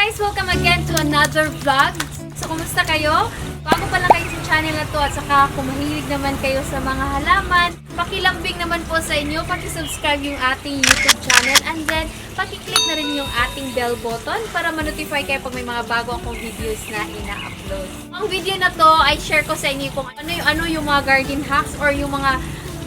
guys! Welcome again to another vlog. So, kumusta kayo? Bago pa lang kayo sa channel na to at saka kung mahilig naman kayo sa mga halaman, pakilambing naman po sa inyo, pakisubscribe yung ating YouTube channel and then pakiclick na rin yung ating bell button para ma-notify kayo pag may mga bago akong videos na ina-upload. Ang video na to ay share ko sa inyo kung ano yung mga garden hacks or yung mga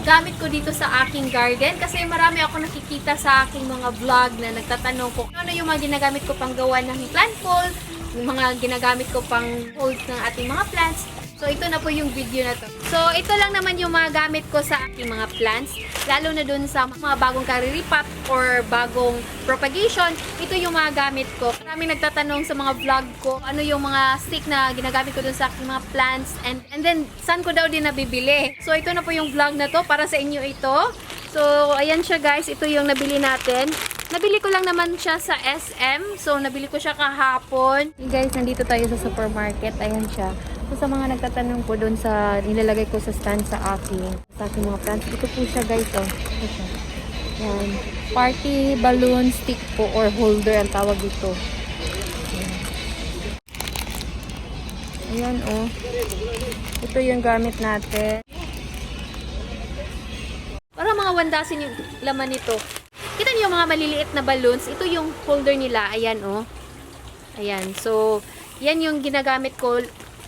gamit ko dito sa aking garden kasi marami ako nakikita sa aking mga vlog na nagtatanong ko ano yung mga ginagamit ko pang gawa ng plant pot, yung mga ginagamit ko pang hold ng ating mga plants. So, ito na po yung video na to. So, ito lang naman yung mga gamit ko sa aking mga plants. Lalo na dun sa mga bagong kariripot or bagong propagation. Ito yung mga gamit ko. Maraming nagtatanong sa mga vlog ko, ano yung mga stick na ginagamit ko dun sa aking mga plants. And then, saan ko daw din nabibili. So, ito na po yung vlog na to. Para sa inyo ito. So, ayan siya guys. Ito yung nabili natin. Nabili ko lang naman siya sa SM. So, nabili ko siya kahapon. Hey guys, nandito tayo sa supermarket. Ayan siya. So, sa mga nagtatanong po doon sa nilalagay ko sa stand sa aking mga plants. Ito po siya guys. Oh. Ito siya. Ayan. Party balloon stick po or holder ang tawag dito. Ayan oh. Ito yung gamit natin. Para mga wandasin yung laman nito. Kita niyo yung mga maliliit na balloons. Ito yung holder nila. Ayan, oh. Ayan. So, yan yung ginagamit ko.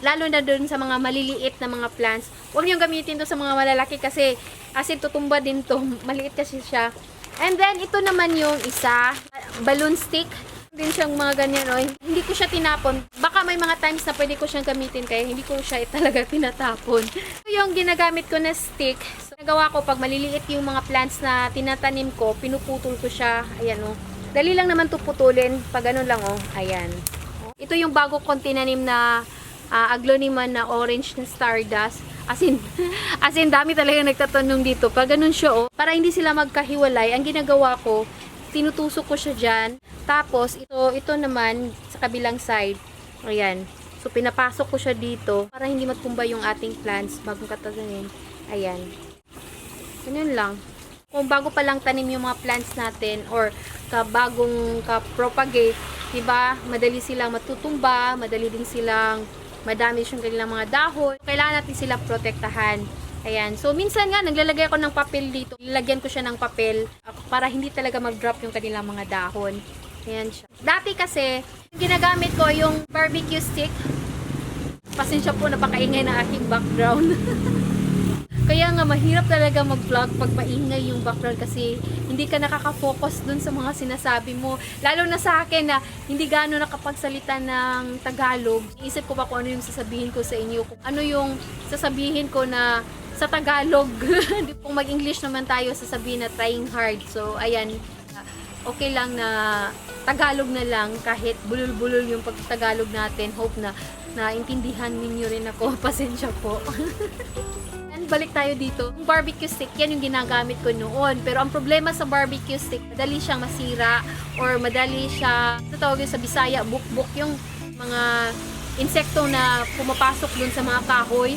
Lalo na dun sa mga maliliit na mga plants. Huwag niyong gamitin to sa mga malalaki kasi asin tutumba din to. Maliit kasi siya. And then, ito naman yung isa. Balloon stick. Din siyang mga ganyan, oh. Hindi ko siya tinapon. Baka may mga times na pwede ko siyang gamitin kaya hindi ko siya talaga tinatapon. Ito yung ginagamit ko na stick. So, nagawa ko pag maliliit yung mga plants na tinatanim ko, pinuputol ko siya. Ayan, oh. Dali lang naman to putulin. Pag ganun lang, oh. Ayan. Ito yung bago kong tinanim na agloniman na orange na stardust. As in dami talaga nagtatanong dito. Pag ganun siya, oh. Para hindi sila magkahiwalay, ang ginagawa ko, tinutusok ko siya dyan. Tapos, ito naman sa kabilang side. Ayan. So, pinapasok ko siya dito para hindi matumba yung ating plants bagong kataganin. Ayan. Ganyan lang. Kung bago pa lang tanim yung mga plants natin or bagong ka-propagate, diba, madali silang matutumba, madali din silang madami yung kanilang mga dahon. Kailangan natin silang protektahan. Ayan. So, minsan nga, naglalagay ako ng papel dito. Nilagyan ko siya ng papel para hindi talaga mag-drop yung kanilang mga dahon. Ayan siya. Dati kasi, ginagamit ko yung barbecue stick. Pasensya po, napakaingay na aking background. Kaya nga, mahirap talaga mag-vlog pag maingay yung background kasi hindi ka nakaka-focus dun sa mga sinasabi mo. Lalo na sa akin na hindi gano'n nakapagsalita ng Tagalog. Isip ko pa kung ano yung sasabihin ko sa inyo. Kung ano yung sasabihin ko na sa Tagalog. Kung mag-English naman tayo, sasabihin na trying hard. So, ayan. Okay lang na Tagalog na lang kahit bulol-bulol yung pag-Tagalog natin. Hope na naintindihan ninyo rin ako. Pasensya po. Balik tayo dito. Yung barbecue stick, yan yung ginagamit ko noon. Pero ang problema sa barbecue stick, madali siyang masira or madali siya, tawag sa Bisaya, bukbuk yung mga insekto na pumapasok dun sa mga kahoy.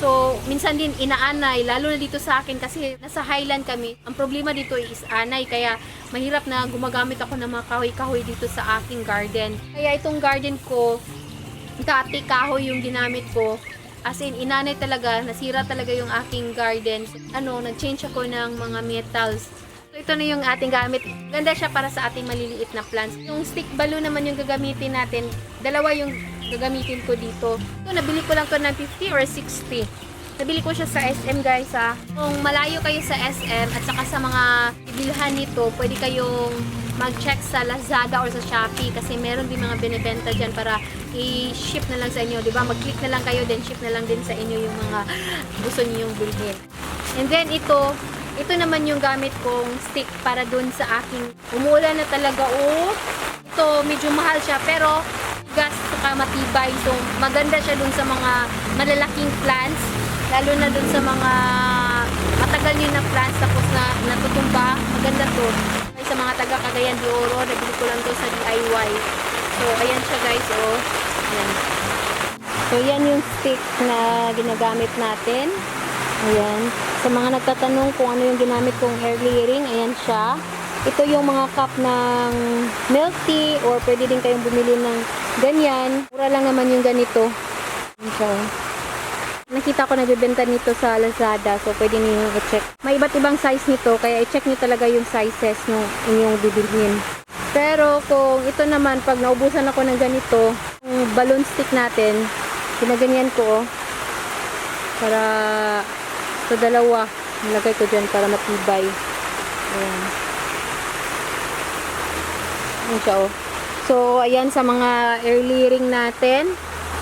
So, minsan din inaanay, lalo na dito sa akin kasi nasa highland kami. Ang problema dito is anay, kaya mahirap na gumagamit ako ng mga kahoy-kahoy dito sa aking garden. Kaya itong garden ko, dati kahoy yung ginamit ko. As in, inanay talaga, nasira talaga yung aking garden. Nag-change ako ng mga metals. So, ito na yung ating gamit. Ganda siya para sa ating maliliit na plants. Yung stick balloon naman yung gagamitin natin. Dalawa yung gagamitin ko dito. Ito, nabili ko lang to ng 50 or 60. Nabili ko siya sa SM guys ha. Kung malayo kayo sa SM at saka sa mga bilhan nito, pwede kayong mag-check sa Lazada or sa Shopee kasi meron din mga binibenta dyan para i-ship na lang sa inyo, di ba? Mag-click na lang kayo, then ship na lang din sa inyo yung mga gusto niyo yung bilhin. And then ito naman yung gamit kong stick para dun sa aking umuulan na talaga. Ito medyo mahal siya pero gas saka matibay. So maganda siya dun sa mga malalaking plants, lalo na dun sa mga matagal nyo na plants tapos na natutumba. Maganda to. Sa mga taga Cagayan de Oro, nabili ko lang to sa DIY. So, ayan siya guys, oh. Ayan. So, yan yung stick na ginagamit natin. Ayan. Sa mga nagtatanong kung ano yung ginamit kong hair layering, ayan siya. Ito yung mga cup ng milk tea or pwede din kayong bumili ng ganyan. Mura lang naman yung ganito. So, nakita ko nagbebenta nito sa Lazada, so pwede niyo i-check. May iba't ibang size nito, kaya i-check niyo talaga yung sizes ng inyong bibilhin. Pero kung ito naman, pag naubusan ako ng ganito, yung balloon stick natin, ginaganyan ko para sa dalawa, nilagay ko dyan para matibay. Ayan. Ayan siya, oh. So, ayan sa mga early ring natin.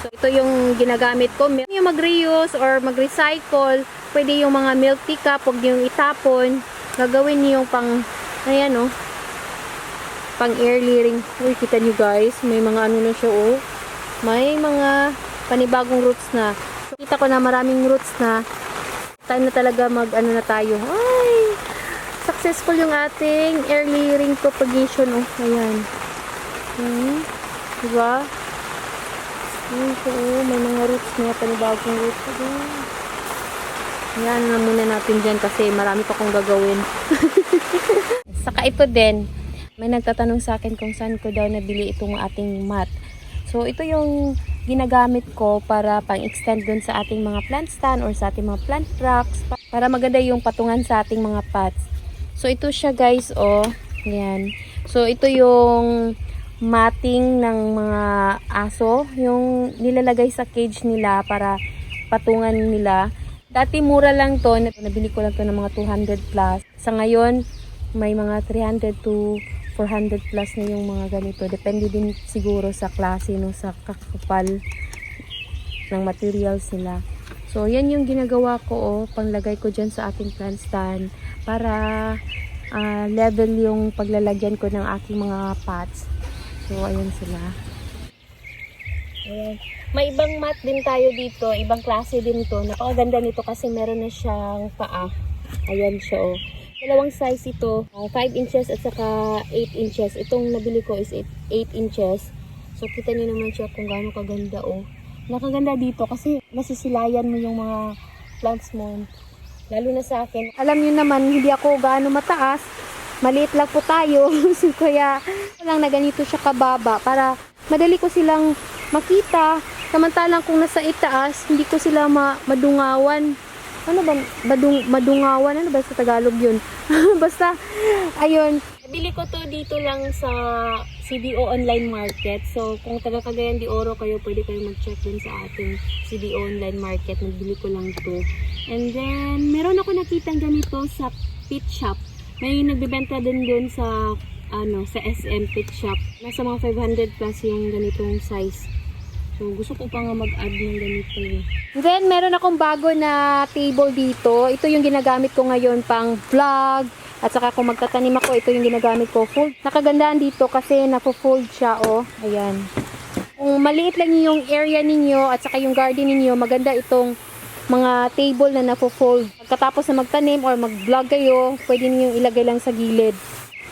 So, ito yung ginagamit ko. Yung mag-reuse or mag-recycle, pwede yung mga milk tea cup, huwag yung itapon. Gagawin niyo yung pang, ayan, oh, pang early ring. Uy, kita nyo guys, may mga ano na siya, oh. May mga panibagong roots na. So, kita ko na maraming roots na. Time na talaga mag-ano na tayo. Ay! Successful yung ating early ring propagation, oh. Ayan. Diba? So, may mga roots na, panibagong roots. Ayan na muna natin dyan kasi marami pa kong gagawin. Saka ito din, may nagtatanong sa akin kung saan ko daw nabili itong ating mat. So, ito yung ginagamit ko para pang-extend dun sa ating mga plant stand or sa ating mga plant racks para maganda yung patungan sa ating mga pots. So, ito siya guys, oh. Ayan. So, ito yung matting ng mga aso. Yung nilalagay sa cage nila para patungan nila. Dati mura lang to. Nabili ko lang to ng mga 200 plus. Sa ngayon, may mga 300 to 400 plus na yung mga ganito. Depende din siguro sa klase, no, sa kakapal ng materials nila. So, yan yung ginagawa ko, oh. Panglagay ko dyan sa aking plant stand para level yung paglalagyan ko ng aking mga pots. So, ayan sila. Ayan. May ibang mat din tayo dito. Ibang klase din to. Napakaganda nito kasi meron na siyang paa. Ayan siya, oh. Dalawang size ito. 5 inches at saka 8 inches. Itong nabili ko is 8 inches. So, kita niyo naman siya kung gaano kaganda, oh. Nakaganda dito kasi masisilayan mo yung mga plants mo. Lalo na sa akin. Alam niyo naman, hindi ako gaano mataas. Maliit lang po tayo. Kaya, lang na ganito siya kababa para madali ko silang makita. Samantalang kung nasa itaas, hindi ko sila madungawan. Ano ba? Madungawan? Ano ba sa Tagalog yun? Basta, ayun. Nabili ko to dito lang sa CDO Online Market. So, kung taga Cagayan de Oro kayo, pwede kayo mag-check dun sa ating CDO Online Market. Nabili ko lang to. And then, meron ako nakitang ganito sa pit shop. May nagbebenta din dun sa sa SM pit shop. Nasa mga 500 plus yung ganitong size. So, gusto ko pa nga mag-add ng ganito. Then, meron akong bago na table dito. Ito yung ginagamit ko ngayon pang vlog. At saka kung magtatanim ako, ito yung ginagamit ko. Fold. Nakagandaan dito kasi napo-fold siya, oh. Ayan. Kung maliit lang yung area ninyo at saka yung garden ninyo, maganda itong mga table na napo-fold. Pagkatapos na magtanim or mag-vlog kayo, pwede niyo ilagay lang sa gilid.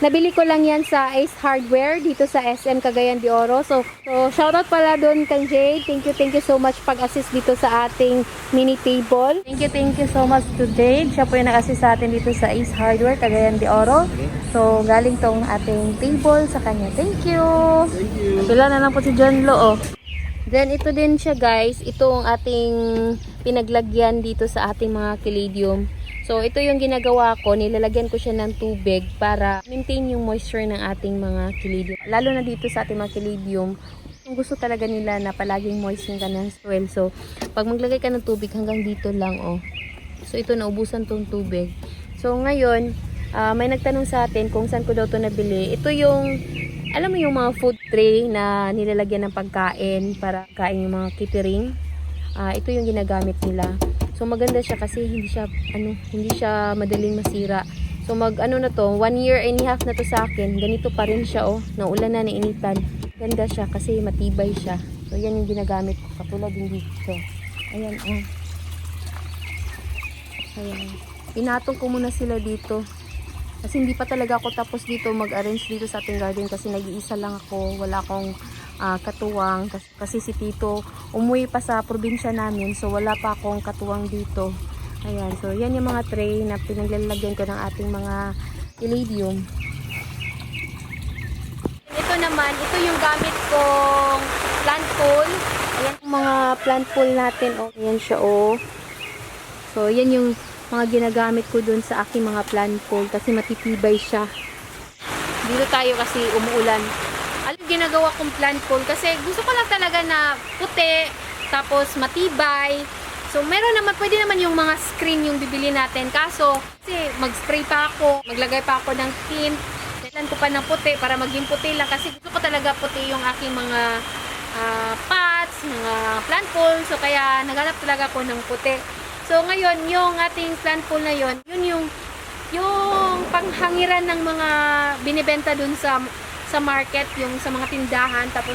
Nabili ko lang yan sa Ace Hardware dito sa SM Cagayan de Oro. So shoutout pala doon kay Jade. Thank you so much pag-assist dito sa ating mini table. Thank you so much to Jade. Siya po yung nag-assist sa atin dito sa Ace Hardware Cagayan de Oro. So galing tong ating table sa kanya. Thank you. Pila na lang po si John Lo, oh. Then ito din siya guys. Ito ang ating pinaglagyan dito sa ating mga caladium. So, ito yung ginagawa ko. Nilalagyan ko siya ng tubig para maintain yung moisture ng ating mga caladium. Lalo na dito sa ating mga caladium, gusto talaga nila na palaging moist yung kanilang soil. So, pag maglagay ka ng tubig, hanggang dito lang, oh. So, ito, naubusan tong tubig. So, ngayon, may nagtanong sa atin kung saan ko daw to nabili. Ito yung, alam mo yung mga food tray na nilalagyan ng pagkain para kain yung mga catering. Ito yung ginagamit nila. So maganda siya kasi hindi siya madaling masira. So na to, 1 year and a half na to sa akin. Ganito pa rin siya, oh. Naulan na, nainitan. Ganda siya kasi matibay siya. So yan yung ginagamit ko. Katulad din dito. Ayan, oh. Ayan. Pinatong ko muna sila dito. Kasi hindi pa talaga ako tapos dito mag-arrange dito sa ating garden kasi nag-iisa lang ako. Wala akong katuwang kasi si Tito umuwi pa sa probinsya namin, so wala pa akong katuwang dito. Ayan, so yan yung mga tray na pinaglalagyan ko ng ating mga caladium. naman, ito yung gamit kong plant pole. Ayan yung mga plant pole natin. Oh, ayan siya, oh. So, yan yung mga ginagamit ko dun sa aking mga plant pole kasi matitibay siya. Dito tayo kasi umuulan. Alam, ginagawa kong plant pole kasi gusto ko lang talaga na puti, tapos matibay. So, meron naman, pwede naman yung mga screen yung bibili natin. Kaso, kasi mag-spray pa ako, maglagay pa ako ng tint. Kailan ko pa ng puti para maging puti lang. Kasi gusto ko talaga puti yung aking mga pots, mga plant pole. So, kaya naghanap talaga ako ng puti. So, ngayon, yung ating plant pole na yun yung panghangiran ng mga binibenta dun sa market, yung sa mga tindahan, tapos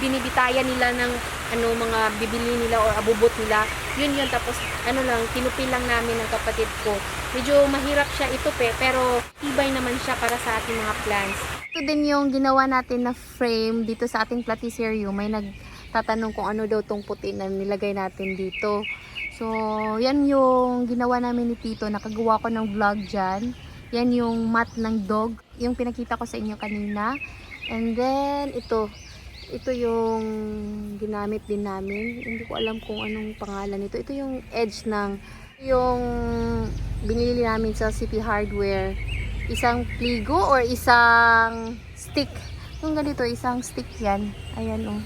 binibitayan nila ng mga bibili nila or abubot nila. Yun, tapos lang, kinupil lang namin ng kapatid ko. Medyo mahirap siya itupi, pero tibay naman siya para sa ating mga plants. Ito din yung ginawa natin na frame dito sa ating platycerium. May nagtatanong kung ano daw tong puti na nilagay natin dito. So, yan yung ginawa namin ni Tito. Nakagawa ko ng vlog dyan. Yan yung mat ng dog. Yung pinakita ko sa inyo kanina. And then, ito yung ginamit din namin. Hindi ko alam kung anong pangalan nito. Ito yung edge yung binili namin sa City Hardware. Isang pligo or isang stick. Yung ganito, isang stick yan. Ayan, oh.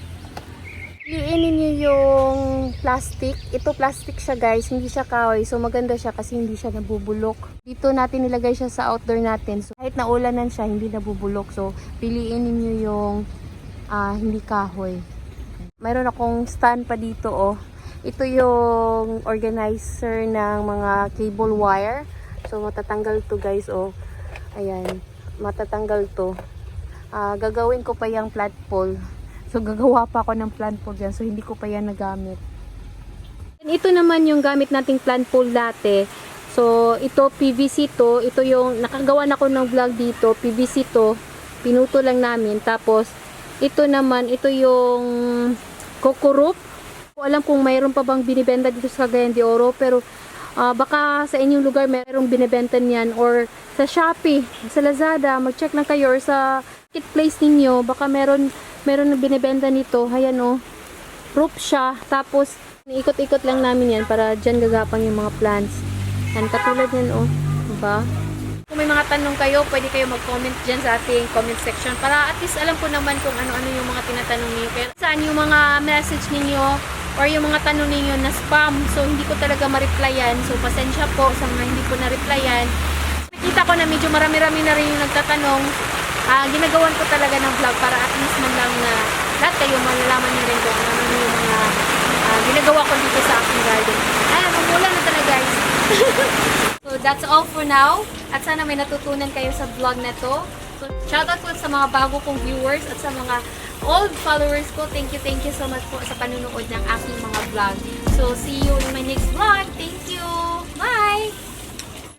Piliinin nyo yung plastic. Ito plastic siya, guys. Hindi siya kahoy. So maganda siya kasi hindi siya nabubulok. Dito natin nilagay siya sa outdoor natin. So kahit naulanan siya, hindi nabubulok. So piliin niyo yung hindi kahoy. Mayroon akong stand pa dito, oh. Ito yung organizer ng mga cable wire. So matatanggal to, guys, oh. Ayan. Matatanggal to. Gagawin ko pa yung plant pole. So, gagawa pa ako ng plant pole dyan. So, hindi ko pa yan nagamit. And ito naman yung gamit nating plant pole dati. So, ito PVC to. Ito yung, nakagawa na ako ng vlog dito. PVC to. Pinuto lang namin. Tapos, ito naman, ito yung Cocorup. Alam kung mayroon pa bang binibenta dito sa Cagayan de Oro. Pero, baka sa inyong lugar mayroong binibenta niyan. Or sa Shopee, sa Lazada, mag-check lang kayo. Or sa marketplace ninyo, baka meron na binibenta nito. Ayan, oh. Proof siya. Tapos, ikot-ikot lang namin yan para dyan gagapang yung mga plants. Yan, katulad yan, oh. Diba? Kung may mga tanong kayo, pwede kayo mag-comment dyan sa ating comment section para at least alam ko naman kung ano-ano yung mga tinatanong niyo. Pero saan yung mga message ninyo or yung mga tanong ninyo na spam. So, hindi ko talaga ma-replyan. So, pasensya po sa mga hindi ko na-replyan. Nakita ko na medyo marami-rami na rin yung nagtatanong. Ginagawan ko talaga ng vlog para at least man lang na lahat kayo malalaman nyo rin kung ano yung mga ginagawa ko dito sa aking garden. Ayan, umulan na talaga, guys. So, that's all for now. At sana may natutunan kayo sa vlog na to. So, shoutout po sa mga bago kong viewers at sa mga old followers ko. Thank you so much po sa panunood ng aking mga vlog. So, see you in my next vlog. Thank you! Bye!